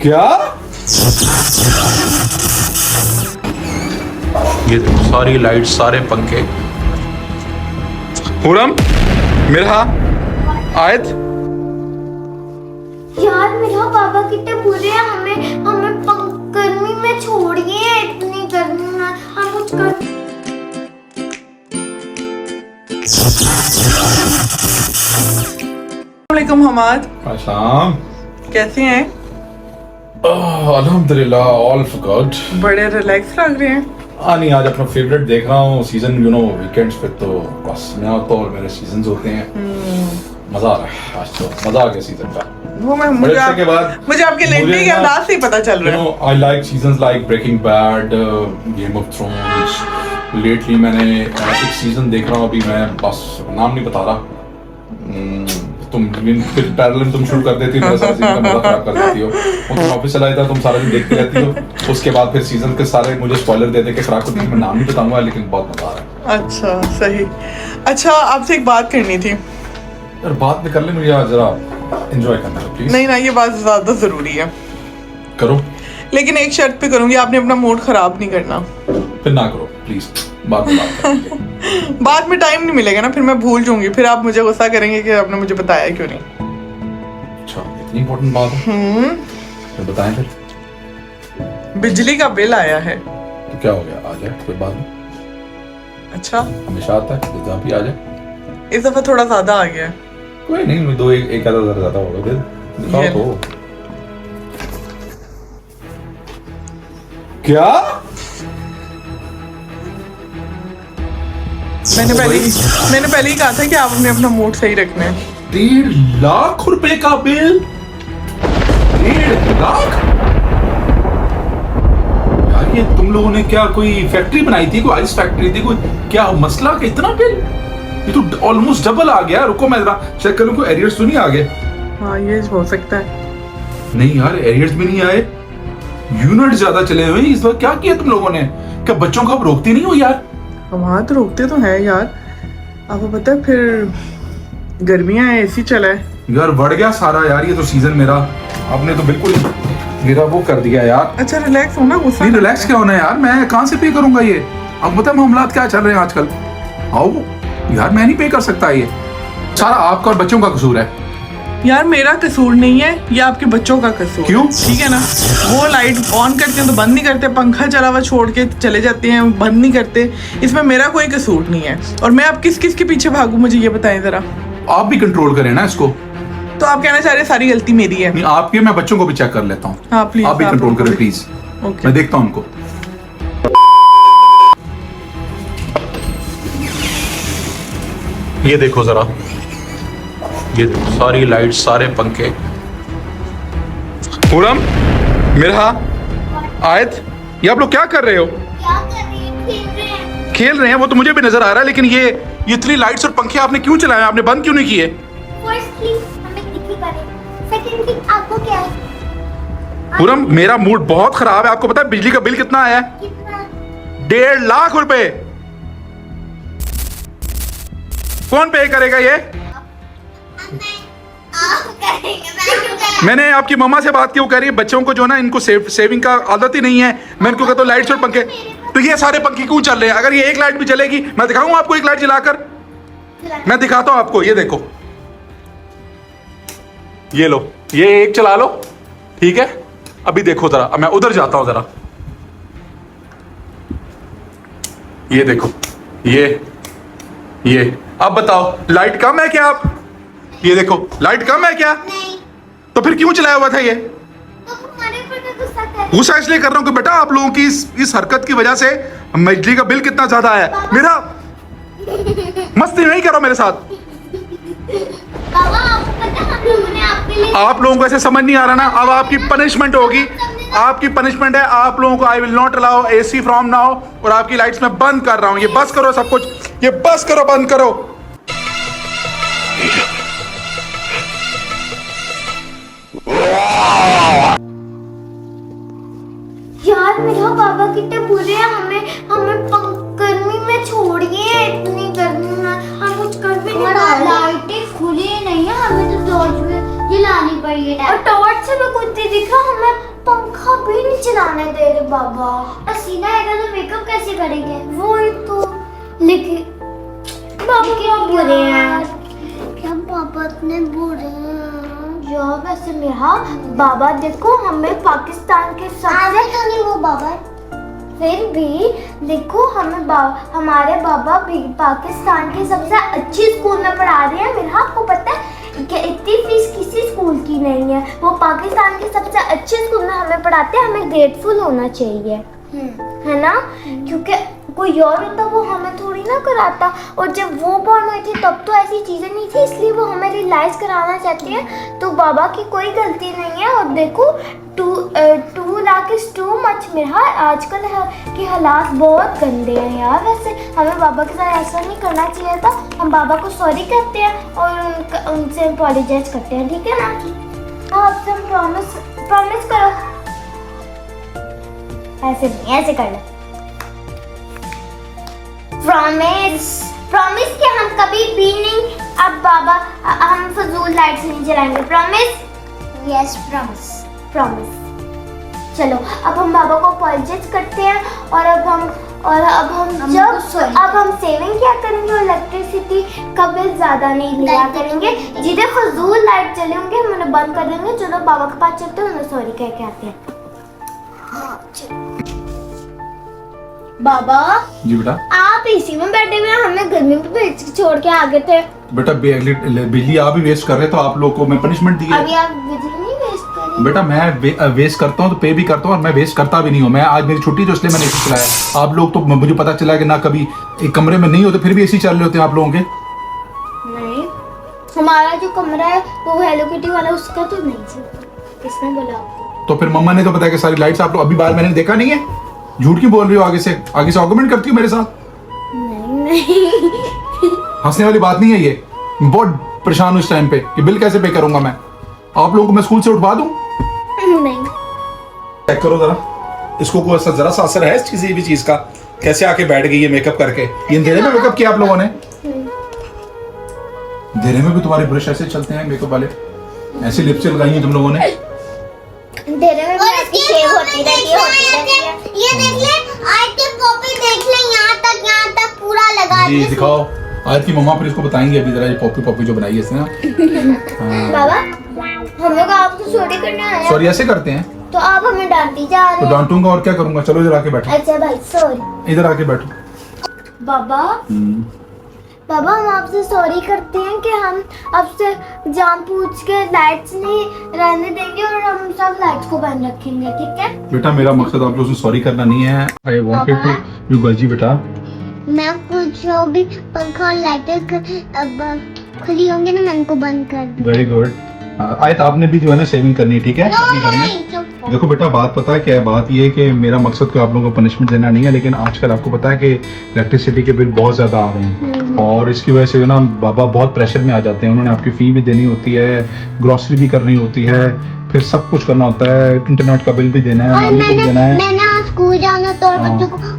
क्या? ये देखो सारी लाइट, सारे पंखे। हुरम, मिरहा, आयत। यार मेरा पापा कितने बुरे हैं, हमें हमें गर्मी में छोड़िए, इतनी गर्मी में हम कुछ कर। वालेकुम हमाद, अस्सलाम। कैसे हैं? अल्हम्दुलिल्लाह, ऑल फॉर गुड। बड़े रिलैक्स लग रहे हैं। नहीं, आज अपना फेवरेट देख रहा हूँ सीजन, वीकेंड्स पे तो बस मैं तो और मेरे सीजन्स होते हैं। मजा आ रहा है, आज तो मजा आ गया सीजन का। वो मैं बड़े अरसे के बाद मुझे आपके लेटने के अंदाज से ही पता चल रहा है। I like seasons like Breaking Bad, game of thrones. Lately मैंने एक सीजन देख रहा हूँ, अभी मैं बस नाम नहीं बता रहा। तुम फिर पैरेलल तुम शुरू कर देती हो, सारा सीजन का मजा खराब कर देती हो। तुम ऑफिस चला जाता, तुम सारा दिन देखती रहती हो, उसके बाद फिर सीजन के सारे मुझे स्पॉइलर दे के खराब करती। मैं नाम नहीं बताऊंगा, लेकिन बहुत मजा आ रहा है। अच्छा, सही। अच्छा, आपसे एक बात करनी थी। यार बात भी कर ले, मुझे आज जरा एंजॉय करना है प्लीज। नहीं ना, ये बात ज्यादा जरूरी है। करो, लेकिन एक शर्त पे करूंगी, आपने अपना मूड खराब नहीं करना। फिर ना करो प्लीज, बाद में बात करेंगे। बाद में टाइम नहीं मिलेगा ना, फिर मैं भूल जाऊंगी, फिर आप मुझे गुस्सा करेंगे कि आपने मुझे बताया क्यों नहीं। अच्छा, इतनी इंपॉर्टेंट बात है तो बताएं फिर। बिजली का बिल आया है। तो क्या हो गया, आ जाए, कोई बात नहीं। अच्छा, हमेशा आता है, जहाँ भी आ जाए। इस दफा थोड़ा ज्यादा आ गया है। कोई नहीं, एक आधा हजार ज्यादा होगा, दिखाओ ये तो। क्या? मैंने पहले ही कहा था कि आप अपने अपना मूड सही रखना है। 1.5 लाख रुपए का बिल? 1.5 लाख? यार ये तुम लोगों ने क्या कोई फैक्ट्री बनाई थी, कोई आइस फैक्ट्री थी, कोई क्या मसला का इतना बिल? ये तो ऑलमोस्ट डबल आ गया। रुको मैं जरा चेक करूं, कोई एरियर्स तो नहीं आ गए। हाँ, ये हो सकता है। नहीं यार, एरियर्स भी नहीं आए, यूनिट ज्यादा चले हुए इस बार। क्या किया तुम लोगों ने? क्या बच्चों को अब रोकती नहीं हो यार? वहाँ तो रोकते तो है यार, आपको पता है फिर गर्मियाँ है, एसी चला है यार। बढ़ गया सारा यार, ये तो सीजन मेरा आपने तो बिल्कुल मेरा वो कर दिया यार। अच्छा, रिलैक्स होना, गुस्सा नहीं रिलैक्स क्या होना है यार, मैं कहाँ से पे करूंगा ये? अब पता है मामलात क्या चल रहे हैं आजकल। आओ यार, मैं नहीं पे कर सकता, ये सारा आपका और बच्चों का कसूर है। यार, मेरा कसूर नहीं है, ये आपके बच्चों का कसूर। क्यों? ठीक है ना, वो लाइट ऑन करते हैं तो बंद नहीं करते, पंखा चला हुआ छोड़ के चले जाते हैं, बंद नहीं करते। इसमें मेरा कोई कसूर नहीं है। और मैं अब किस किस के पीछे भागूं, मुझे ये बताएं जरा। आप भी कंट्रोल करें ना इसको। तो आप कहना चाह रहे हैं सारी गलती मेरी है? नहीं, आपके मैं बच्चों को भी चेक कर लेता हूँ। हाँ प्लीज, आप भी कंट्रोल करें प्लीज। ओके, मैं देखता हूँ उनको। ये देखो जरा, ये देखो सारी लाइट, सारे पंखे। हुरम, मिरहा, आयत, ये आप लोग क्या कर रहे हो? क्या कर रही है? खेल रहे हैं। खेल रहे हैं, वो तो मुझे भी नजर आ रहा है, लेकिन ये इतनी लाइट्स और पंखे आपने क्यों चलाए? आपने बंद क्यों नहीं किए? फर्स्टली हमें दिखी करें, सेकंडली आपको क्या है? हुरम, मेरा मूड बहुत खराब है। आपको पता है बिजली का बिल कितना आया है? कितना? 1.5 लाख रुपए। कौन पे करेगा ये? आप करेंगे, मैं क्यों करूं? मैंने आपकी मम्मा से बात की, वो कह रही है बच्चों को जो ना इनको सेविंग का आदत ही नहीं है। मैं इनको कहता हूँ लाइट्स और पंखे, तो ये सारे पंखे क्यों चल रहे हैं? अगर ये एक लाइट भी चलेगी, मैं दिखाऊं आपको एक लाइट जलाकर? मैं दिखाता हूं आपको, ये देखो, ये लो, ये एक चला लो, ठीक है? अभी देखो जरा, अब मैं उधर जाता हूं जरा। ये देखो, ये अब बताओ, लाइट कम है क्या? आप ये देखो, लाइट कम है क्या? नहीं, तो फिर क्यों चलाया हुआ था ये? तो हमारे ऊपर का गुस्सा कर। गुस्सा इसलिए कर रहा हूं कि बेटा आप लोगों की इस हरकत की वजह से बिजली का बिल कितना ज्यादा आया। मेरा मस्ती नहीं करो मेरे साथ। बाबा, आपको पता है हम लोगों ने आपके लिए आप लोगों को ऐसे समझ नहीं आ रहा ना, अब आपकी पनिशमेंट होगी। आपकी पनिशमेंट है, आप लोगों को I will not allow AC from now, और आपकी लाइट्स में बंद कर रहा हूं। ये बस करो सब कुछ, ये बस करो, बंद करो। यार मेरा पापा कितने बुरे हैं, हमें हमें गर्मी में छोड़िए, इतनी गर्मी में हम कुछ कर भी नहीं पा रहे। लाइटें खुली नहीं है, हमें तो टॉर्च भी जलानी पड़ी है। और टॉर्च से भी कुछ नहीं दिखा, हमें पंखा भी नहीं चलाने दे रहे बाबा। पसीना आएगा तो मेकअप कैसे करेंगे? वही तो। लेकिन बाबा क्या बुरे हैं, क्या पापा इतने बुरे हैं यार। वैसे मेरा बाबा देखो हमें पाकिस्तान के सबसे तो नहीं वो बाबा, फिर भी देखो हमारे बाबा भी पाकिस्तान के सबसे अच्छी स्कूल में पढ़ा रहे हैं। मेरा आपको पता है कि इतनी फीस किसी स्कूल की नहीं है। वो पाकिस्तान के सबसे अच्छे स्कूल में हमें पढ़ाते हैं। हमें ग्रेटफुल होना चाहिए, है ना? क्योंकि कोई और होता वो हमें थोड़ी ना कराता। और जब वो बॉर्न हुई थी तब तो ऐसी चीज़ें नहीं थी, इसलिए वो हमें रियलाइज़ कराना चाहती है। तो बाबा की कोई गलती नहीं है। और देखो 2 लाख इज टू मच। मेरा आजकल के हालात बहुत गंदे हैं यार। वैसे हमें बाबा के साथ ऐसा नहीं करना चाहिए था। हम बाबा को सॉरी कहते हैं और उनसे अपोलोजाइज करते हैं, ठीक है ना? आपसे हम प्रॉमिस करो। ऐसे नहीं, ऐसे कर लो। प्रॉमिस कि हम कभी भी नहीं, अब बाबा हम फजूल लाइट्स नहीं जलाएंगे। प्रॉमिस? Yes promise. चलो अब हम बाबा को अपोलोजाइज करते हैं। और अब हम सेविंग क्या करेंगे और इलेक्ट्रिसिटी का बिल ज्यादा नहीं लिया करेंगे। जिधर फजूल लाइट जले होंगे हम उन्हें बंद कर देंगे। चलो बाबा के पास चलते हैं, उन्हें सॉरी कह के आते हैं। बाबा जी बेटा, आप एसी में बैठे हुए हमें गर्मी में छोड़ के आ गए थे। बेटा बिजली आप ही वेस्ट कर रहे तो आप लोग को मैं पनिशमेंट दी है। अभी आप बिजली नहीं वेस्ट कर रहे? बेटा मैं वेस्ट करता हूँ तो पे भी करता हूँ, और मैं वेस्ट करता भी नहीं हूँ। मैं आज मेरी छुट्टी तो इसलिए मैंने एसी चलाया। आप लोग तो मुझे पता चला कि ना कभी एक कमरे में नहीं होते फिर भी एसी चल रहे होते हैं आप लोगों के। नहीं, हमारा जो कमरा है वो हेलो किटी वाला, उसका तो नहीं चलता। किसने बोला आपको? तो फिर मम्मा ने तो बताया कि सारी लाइट्स आप लोग अभी बाहर मैंने देखा नहीं है। झूठ क्यों बोल रही हो? आगे से आर्गुमेंट करती हो मेरे साथ? नहीं हंसने वाली बात नहीं है ये। मैं बहुत परेशान हूँ इस टाइम पे कि बिल कैसे पे करूंगा मैं। आप लोगों को मैं स्कूल से उठवा दूं? नहीं। चेक करो जरा, इसको कोई जरा सा असर है इस किसी भी चीज का? कैसे आके बैठ गई है मेकअप करके? ये अंधेरे में मेकअप किया आप लोगों ने? अंधेरे में भी तुम्हारे ब्रश ऐसे चलते हैं मेकअप वाले? ऐसी लिपस्टिक लगाई है तुम लोगों ने? अंधेरे में भी शेव होती रहती है। ये देख ले, आज के पॉपी देख ले, यहाँ तक पूरा लगा जी दिखाओ। आज की मम्मा फिर इसको बताएंगे अभी जरा, ये पॉपी जो बनाई है इसने ना। बाबा हम लोग आपको सॉरी करने आए हैं। सॉरी ऐसे करते हैं? तो आप हमें डांटी जा रहे तो हैं। डांटूंगा और क्या करूंगा। चलो इधर आके बैठो। अच्छा भाई सॉरी। इधर आके बैठो। बाबा हम आपसे सॉरी करते हैं कि हम आपसे जान पूछ के लाइट्स नहीं रहने देंगे और हम सब लाइट्स को बंद रखेंगे, ठीक है? बेटा मेरा मकसद आप लोगों से सॉरी करना नहीं है। आई वांटेड टू यू गर्जी बेटा। मैं कुछ भी पंखा और लाइटें खुली होंगे ना, मैं उनको बंद कर दूँ। Very good. आयत आपने भी जो है ना सेविंग करनी है, ठीक है? अपने घर में देखो बेटा, बात पता है क्या है? बात ये है कि मेरा मकसद कोई आप लोगों को पनिशमेंट देना नहीं है, लेकिन आजकल आपको पता है कि इलेक्ट्रिसिटी के बिल बहुत ज़्यादा आ रहे हैं और इसकी वजह से ना बाबा बहुत प्रेशर में आ जाते हैं। उन्होंने आपकी फ़ी भी देनी होती है, ग्रॉसरी भी करनी होती है, फिर सब कुछ करना होता है, इंटरनेट का बिल भी देना है, मम्मी को भी देना है, मैंने स्कूल जाना तो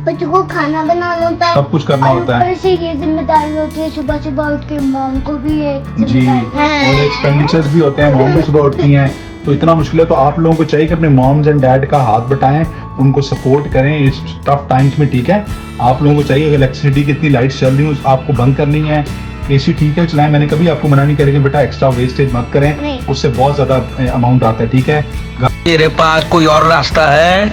बच्चों को खाना बनाना होता है, सब कुछ करना होता है। से ये जिम्मेदारी होती है सुबह सुबह उठ के मॉम को भी एक जी, और एक्सपेंडिचर्स भी होते हैं, मॉम भी सुबह उठती हैं, तो इतना मुश्किल है। तो आप लोगों को चाहिए कि अपने मॉम्स एंड डैड का हाथ बटाएं, उनको सपोर्ट करें इस टफ टाइम्स में, ठीक है? आप लोगों को चाहिए कि इलेक्ट्रिसिटी की इतनी लाइट्स चल रही हैं आपको बंद करनी है। एसी ठीक है चलाएं, मैंने कभी आपको मना नहीं करेंगे बेटा एक्स्ट्रा वेस्टेज मत करें, उससे बहुत ज़्यादा अमाउंट आता है, ठीक है? मेरे पास कोई और रास्ता है?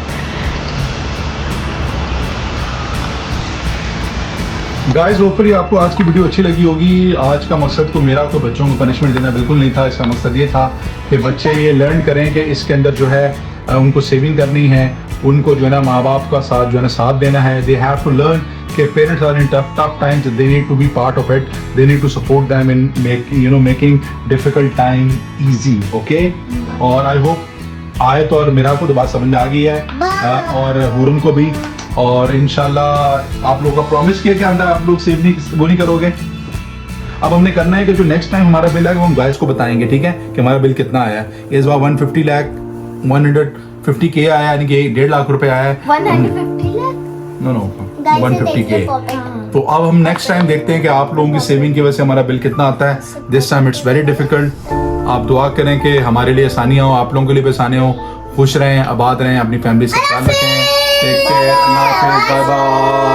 गाइस होपफुली आपको आज की वीडियो अच्छी लगी होगी। आज का मकसद को मेरा को बच्चों को पनिशमेंट देना बिल्कुल नहीं था। इसका मकसद ये था कि बच्चे ये लर्न करें कि इसके अंदर जो है उनको सेविंग करनी है, उनको जो है ना माँ बाप का साथ जो है ना साथ देना है। दे हैव टू लर्न कि parents are in tough times, they need to be part of it, they need to support them in making difficult time easy, okay? और आई होप आयत और मेरा को तो बात समझ में आ गई है और हुरम को भी। और इंशाल्लाह आप लोगों का प्रॉमिस किया कि अंदर आप लोग सेव नहीं करोगे। अब हमने करना है कि जो नेक्स्ट टाइम हमारा बिल आएगा वो हम गाइस को बताएंगे, ठीक है? कि हमारा बिल कितना आया है। इस बार 150K आया, यानी कि 1.5 लाख रुपए आया है। 150 लाख? No 150K। तो अब हम नेक्स्ट टाइम देखते हैं कि आप लोगों की सेविंग की वजह से हमारा बिल कितना आता है। This time it's very difficult. आप दुआ करें कि हमारे लिए आसानियाँ हो, आप लोगों के लिए भी आसानियाँ हो। खुश रहें, आबाद रहें, अपनी फैमिली से ख्याल रखें। टेक केयर, अल्लाह हाफिज़, बाय बाय।